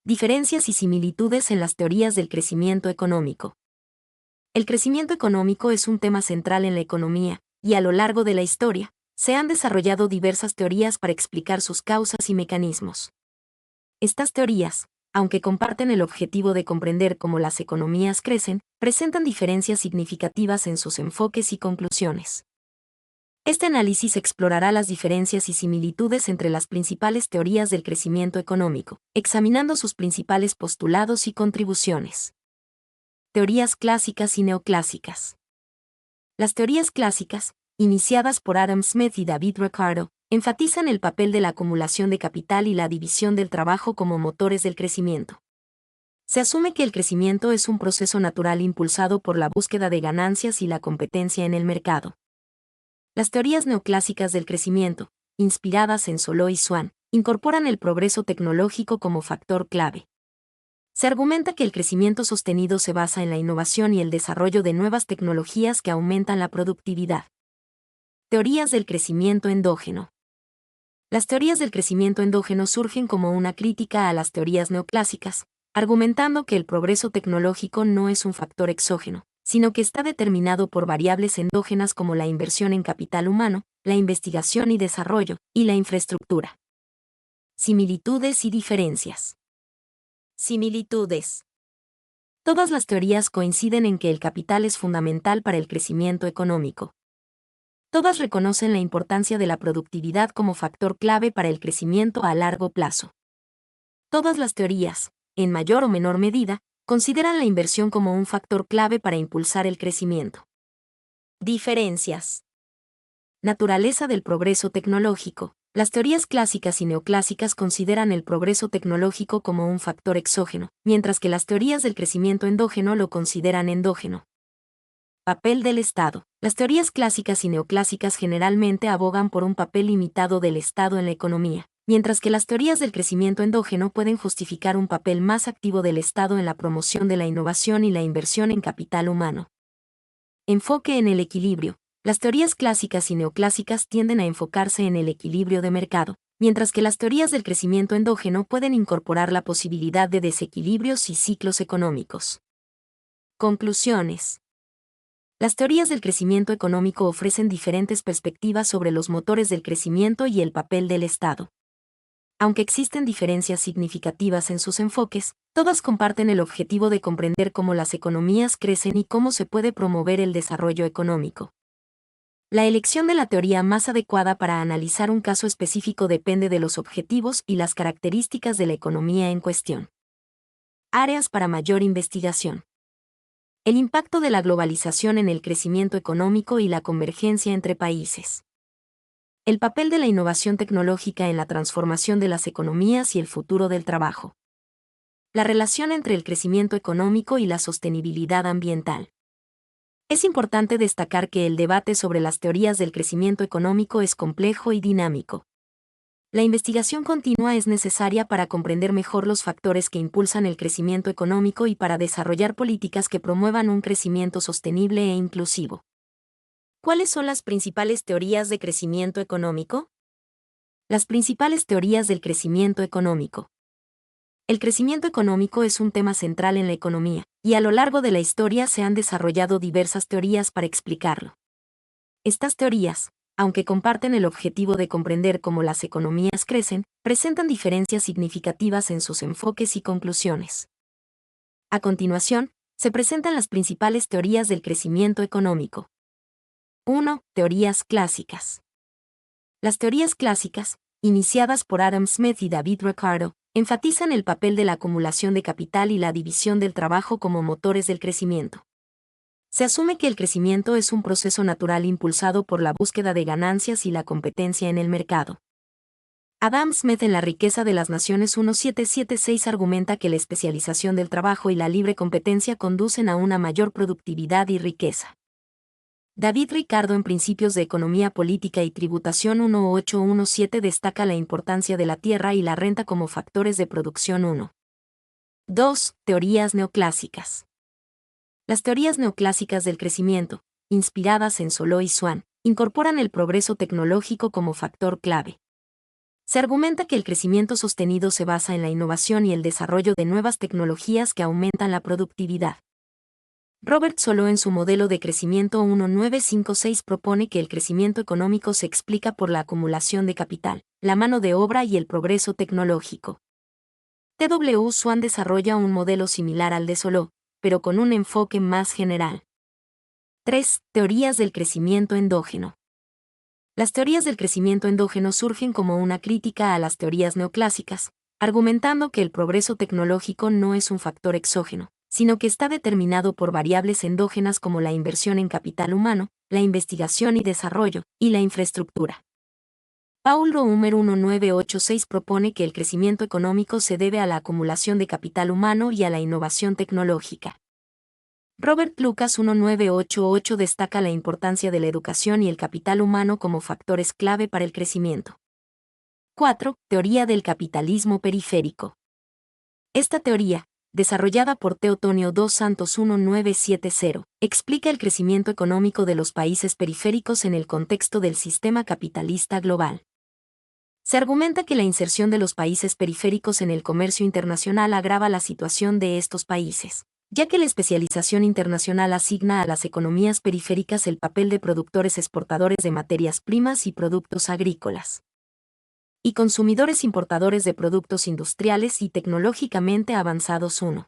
Diferencias y similitudes en las teorías del crecimiento económico. El crecimiento económico es un tema central en la economía, y a lo largo de la historia, se han desarrollado diversas teorías para explicar sus causas y mecanismos. Estas teorías, aunque comparten el objetivo de comprender cómo las economías crecen, presentan diferencias significativas en sus enfoques y conclusiones. Este análisis explorará las diferencias y similitudes entre las principales teorías del crecimiento económico, examinando sus principales postulados y contribuciones. Teorías clásicas y neoclásicas. Las teorías clásicas, iniciadas por Adam Smith y David Ricardo, enfatizan el papel de la acumulación de capital y la división del trabajo como motores del crecimiento. Se asume que el crecimiento es un proceso natural impulsado por la búsqueda de ganancias y la competencia en el mercado. Las teorías neoclásicas del crecimiento, inspiradas en Solow y Swan, incorporan el progreso tecnológico como factor clave. Se argumenta que el crecimiento sostenido se basa en la innovación y el desarrollo de nuevas tecnologías que aumentan la productividad. Teorías del crecimiento endógeno. Las teorías del crecimiento endógeno surgen como una crítica a las teorías neoclásicas, argumentando que el progreso tecnológico no es un factor exógeno, sino que está determinado por variables endógenas como la inversión en capital humano, la investigación y desarrollo, y la infraestructura. Similitudes y diferencias. Similitudes. Todas las teorías coinciden en que el capital es fundamental para el crecimiento económico. Todas reconocen la importancia de la productividad como factor clave para el crecimiento a largo plazo. Todas las teorías, en mayor o menor medida, consideran la inversión como un factor clave para impulsar el crecimiento. Diferencias. Naturaleza del progreso tecnológico. Las teorías clásicas y neoclásicas consideran el progreso tecnológico como un factor exógeno, mientras que las teorías del crecimiento endógeno lo consideran endógeno. Papel del Estado. Las teorías clásicas y neoclásicas generalmente abogan por un papel limitado del Estado en la economía, mientras que las teorías del crecimiento endógeno pueden justificar un papel más activo del Estado en la promoción de la innovación y la inversión en capital humano. Enfoque en el equilibrio. Las teorías clásicas y neoclásicas tienden a enfocarse en el equilibrio de mercado, mientras que las teorías del crecimiento endógeno pueden incorporar la posibilidad de desequilibrios y ciclos económicos. Conclusiones. Las teorías del crecimiento económico ofrecen diferentes perspectivas sobre los motores del crecimiento y el papel del Estado. Aunque existen diferencias significativas en sus enfoques, todas comparten el objetivo de comprender cómo las economías crecen y cómo se puede promover el desarrollo económico. La elección de la teoría más adecuada para analizar un caso específico depende de los objetivos y las características de la economía en cuestión. Áreas para mayor investigación. El impacto de la globalización en el crecimiento económico y la convergencia entre países. El papel de la innovación tecnológica en la transformación de las economías y el futuro del trabajo. La relación entre el crecimiento económico y la sostenibilidad ambiental. Es importante destacar que el debate sobre las teorías del crecimiento económico es complejo y dinámico. La investigación continua es necesaria para comprender mejor los factores que impulsan el crecimiento económico y para desarrollar políticas que promuevan un crecimiento sostenible e inclusivo. ¿Cuáles son las principales teorías de crecimiento económico? Las principales teorías del crecimiento económico. El crecimiento económico es un tema central en la economía, y a lo largo de la historia se han desarrollado diversas teorías para explicarlo. Estas teorías, aunque comparten el objetivo de comprender cómo las economías crecen, presentan diferencias significativas en sus enfoques y conclusiones. A continuación, se presentan las principales teorías del crecimiento económico. 1. Teorías clásicas. Las teorías clásicas, iniciadas por Adam Smith y David Ricardo, enfatizan el papel de la acumulación de capital y la división del trabajo como motores del crecimiento. Se asume que el crecimiento es un proceso natural impulsado por la búsqueda de ganancias y la competencia en el mercado. Adam Smith en La riqueza de las naciones 1776 argumenta que la especialización del trabajo y la libre competencia conducen a una mayor productividad y riqueza. David Ricardo en Principios de Economía Política y Tributación 1817 destaca la importancia de la tierra y la renta como factores de producción 1. 2. Teorías neoclásicas. Las teorías neoclásicas del crecimiento, inspiradas en Solow y Swan, incorporan el progreso tecnológico como factor clave. Se argumenta que el crecimiento sostenido se basa en la innovación y el desarrollo de nuevas tecnologías que aumentan la productividad. Robert Solow en su modelo de crecimiento 1956 propone que el crecimiento económico se explica por la acumulación de capital, la mano de obra y el progreso tecnológico. T.W. Swan desarrolla un modelo similar al de Solow, pero con un enfoque más general. 3. Teorías del crecimiento endógeno. Las teorías del crecimiento endógeno surgen como una crítica a las teorías neoclásicas, argumentando que el progreso tecnológico no es un factor exógeno, sino que está determinado por variables endógenas como la inversión en capital humano, la investigación y desarrollo, y la infraestructura. Paul Romer 1986 propone que el crecimiento económico se debe a la acumulación de capital humano y a la innovación tecnológica. Robert Lucas 1988 destaca la importancia de la educación y el capital humano como factores clave para el crecimiento. 4. Teoría del capitalismo periférico. Esta teoría, desarrollada por Teotonio dos Santos 1970, explica el crecimiento económico de los países periféricos en el contexto del sistema capitalista global. Se argumenta que la inserción de los países periféricos en el comercio internacional agrava la situación de estos países, ya que la especialización internacional asigna a las economías periféricas el papel de productores exportadores de materias primas y productos agrícolas, y consumidores importadores de productos industriales y tecnológicamente avanzados. 1.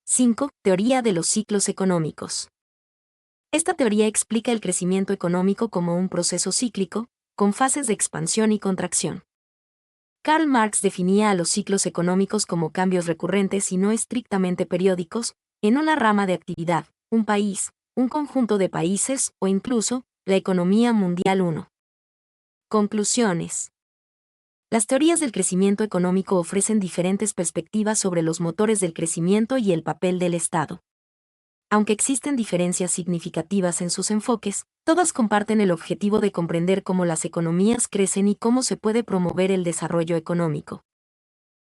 5. Teoría de los ciclos económicos. Esta teoría explica el crecimiento económico como un proceso cíclico, con fases de expansión y contracción. Karl Marx definía a los ciclos económicos como cambios recurrentes y no estrictamente periódicos, en una rama de actividad, un país, un conjunto de países o incluso, la economía mundial. 1. Conclusiones. Las teorías del crecimiento económico ofrecen diferentes perspectivas sobre los motores del crecimiento y el papel del Estado. Aunque existen diferencias significativas en sus enfoques, todas comparten el objetivo de comprender cómo las economías crecen y cómo se puede promover el desarrollo económico.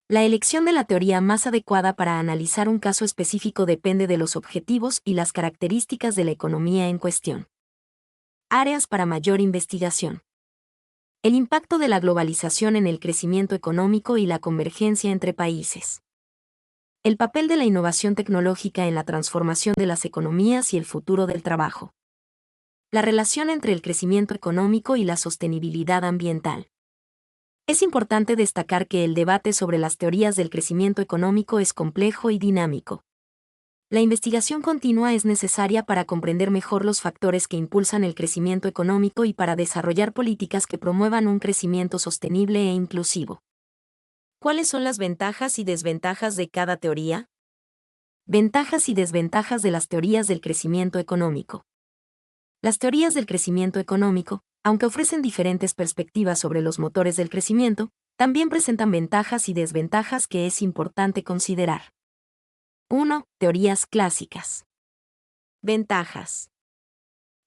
La elección de la teoría más adecuada para analizar un caso específico depende de los objetivos y las características de la economía en cuestión. Áreas para mayor investigación. El impacto de la globalización en el crecimiento económico y la convergencia entre países. El papel de la innovación tecnológica en la transformación de las economías y el futuro del trabajo. La relación entre el crecimiento económico y la sostenibilidad ambiental. Es importante destacar que el debate sobre las teorías del crecimiento económico es complejo y dinámico. La investigación continua es necesaria para comprender mejor los factores que impulsan el crecimiento económico y para desarrollar políticas que promuevan un crecimiento sostenible e inclusivo. ¿Cuáles son las ventajas y desventajas de cada teoría? Ventajas y desventajas de las teorías del crecimiento económico. Las teorías del crecimiento económico, aunque ofrecen diferentes perspectivas sobre los motores del crecimiento, también presentan ventajas y desventajas que es importante considerar. 1. Teorías clásicas. Ventajas.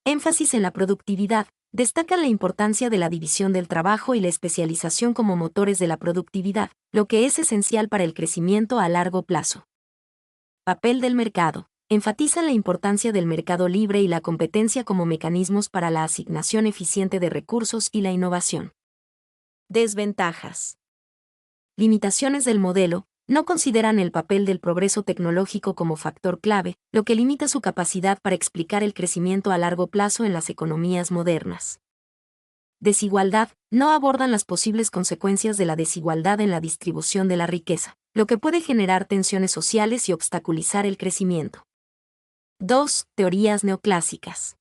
Énfasis en la productividad. Destacan la importancia de la división del trabajo y la especialización como motores de la productividad, lo que es esencial para el crecimiento a largo plazo. Papel del mercado. Enfatizan la importancia del mercado libre y la competencia como mecanismos para la asignación eficiente de recursos y la innovación. Desventajas. Limitaciones del modelo. No consideran el papel del progreso tecnológico como factor clave, lo que limita su capacidad para explicar el crecimiento a largo plazo en las economías modernas. Desigualdad. No abordan las posibles consecuencias de la desigualdad en la distribución de la riqueza, lo que puede generar tensiones sociales y obstaculizar el crecimiento. 2. Teorías neoclásicas.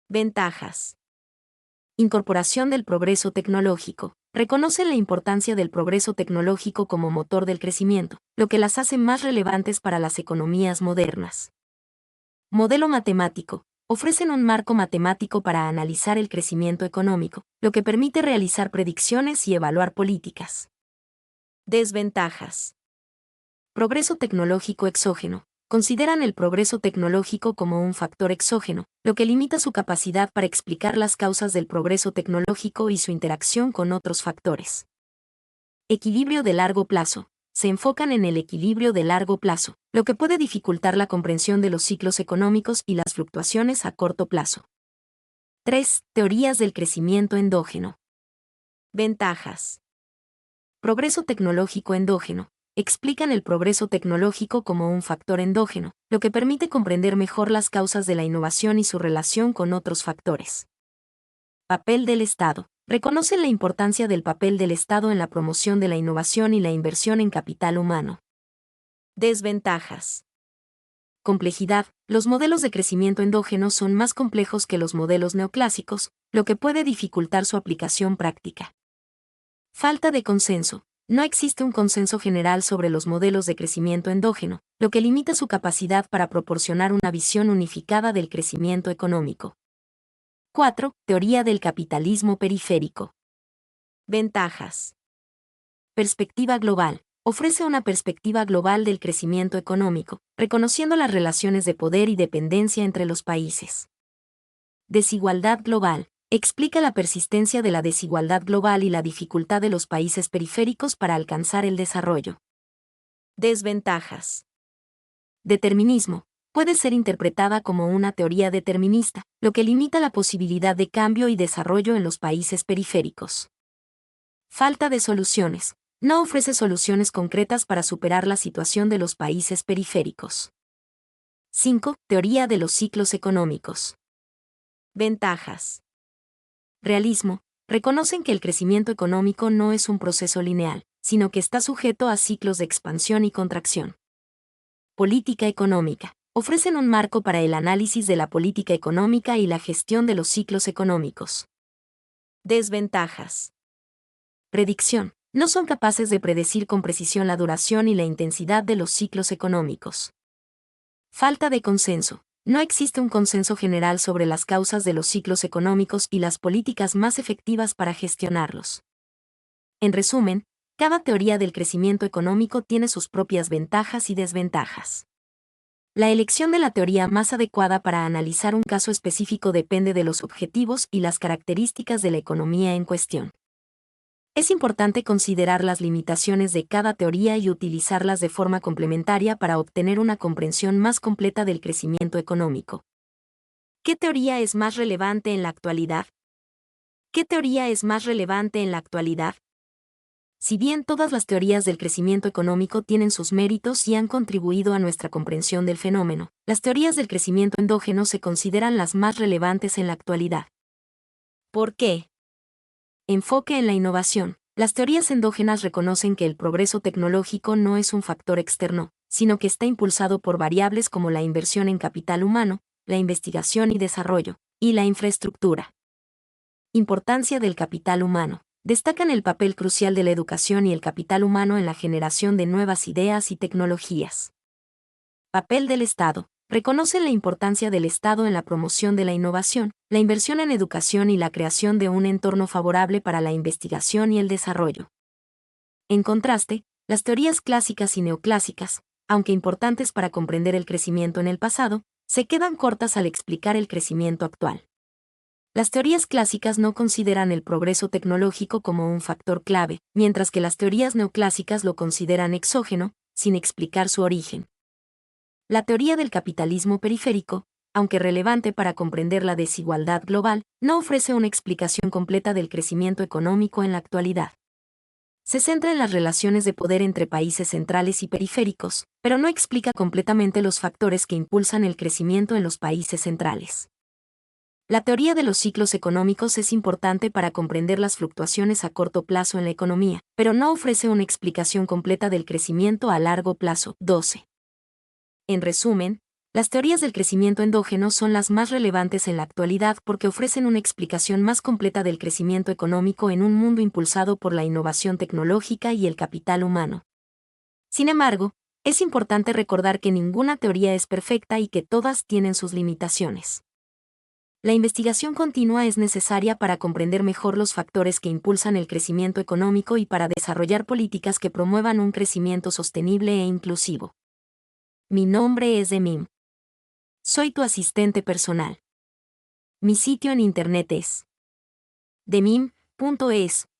Ventajas. Incorporación del progreso tecnológico. Reconocen la importancia del progreso tecnológico como motor del crecimiento, lo que las hace más relevantes para las economías modernas. Modelo matemático. Ofrecen un marco matemático para analizar el crecimiento económico, lo que permite realizar predicciones y evaluar políticas. Desventajas. Progreso tecnológico exógeno. Consideran el progreso tecnológico como un factor exógeno, lo que limita su capacidad para explicar las causas del progreso tecnológico y su interacción con otros factores. Equilibrio de largo plazo. Se enfocan en el equilibrio de largo plazo, lo que puede dificultar la comprensión de los ciclos económicos y las fluctuaciones a corto plazo. 3. Teorías del crecimiento endógeno. Ventajas. Progreso tecnológico endógeno. Explican el progreso tecnológico como un factor endógeno, lo que permite comprender mejor las causas de la innovación y su relación con otros factores. Papel del Estado. Reconocen la importancia del papel del Estado en la promoción de la innovación y la inversión en capital humano. Desventajas. Complejidad. Los modelos de crecimiento endógeno son más complejos que los modelos neoclásicos, lo que puede dificultar su aplicación práctica. Falta de consenso. No existe un consenso general sobre los modelos de crecimiento endógeno, lo que limita su capacidad para proporcionar una visión unificada del crecimiento económico. 4. Teoría del capitalismo periférico. Ventajas. Perspectiva global. Ofrece una perspectiva global del crecimiento económico, reconociendo las relaciones de poder y dependencia entre los países. Desigualdad global. Explica la persistencia de la desigualdad global y la dificultad de los países periféricos para alcanzar el desarrollo. Desventajas. Determinismo. Puede ser interpretada como una teoría determinista, lo que limita la posibilidad de cambio y desarrollo en los países periféricos. Falta de soluciones. No ofrece soluciones concretas para superar la situación de los países periféricos. 5. Teoría de los ciclos económicos. Ventajas. Realismo. Reconocen que el crecimiento económico no es un proceso lineal, sino que está sujeto a ciclos de expansión y contracción. Política económica. Ofrecen un marco para el análisis de la política económica y la gestión de los ciclos económicos. Desventajas. Predicción. No son capaces de predecir con precisión la duración y la intensidad de los ciclos económicos. Falta de consenso. No existe un consenso general sobre las causas de los ciclos económicos y las políticas más efectivas para gestionarlos. En resumen, cada teoría del crecimiento económico tiene sus propias ventajas y desventajas. La elección de la teoría más adecuada para analizar un caso específico depende de los objetivos y las características de la economía en cuestión. Es importante considerar las limitaciones de cada teoría y utilizarlas de forma complementaria para obtener una comprensión más completa del crecimiento económico. ¿Qué teoría es más relevante en la actualidad? ¿Qué teoría es más relevante en la actualidad? Si bien todas las teorías del crecimiento económico tienen sus méritos y han contribuido a nuestra comprensión del fenómeno, las teorías del crecimiento endógeno se consideran las más relevantes en la actualidad. ¿Por qué? Enfoque en la innovación. Las teorías endógenas reconocen que el progreso tecnológico no es un factor externo, sino que está impulsado por variables como la inversión en capital humano, la investigación y desarrollo, y la infraestructura. Importancia del capital humano. Destacan el papel crucial de la educación y el capital humano en la generación de nuevas ideas y tecnologías. Papel del Estado. Reconocen la importancia del Estado en la promoción de la innovación, la inversión en educación y la creación de un entorno favorable para la investigación y el desarrollo. En contraste, las teorías clásicas y neoclásicas, aunque importantes para comprender el crecimiento en el pasado, se quedan cortas al explicar el crecimiento actual. Las teorías clásicas no consideran el progreso tecnológico como un factor clave, mientras que las teorías neoclásicas lo consideran exógeno, sin explicar su origen. La teoría del capitalismo periférico, aunque relevante para comprender la desigualdad global, no ofrece una explicación completa del crecimiento económico en la actualidad. Se centra en las relaciones de poder entre países centrales y periféricos, pero no explica completamente los factores que impulsan el crecimiento en los países centrales. La teoría de los ciclos económicos es importante para comprender las fluctuaciones a corto plazo en la economía, pero no ofrece una explicación completa del crecimiento a largo plazo. 12. En resumen, las teorías del crecimiento endógeno son las más relevantes en la actualidad porque ofrecen una explicación más completa del crecimiento económico en un mundo impulsado por la innovación tecnológica y el capital humano. Sin embargo, es importante recordar que ninguna teoría es perfecta y que todas tienen sus limitaciones. La investigación continua es necesaria para comprender mejor los factores que impulsan el crecimiento económico y para desarrollar políticas que promuevan un crecimiento sostenible e inclusivo. Mi nombre es Demim. Soy tu asistente personal. Mi sitio en internet es demim.es.tl.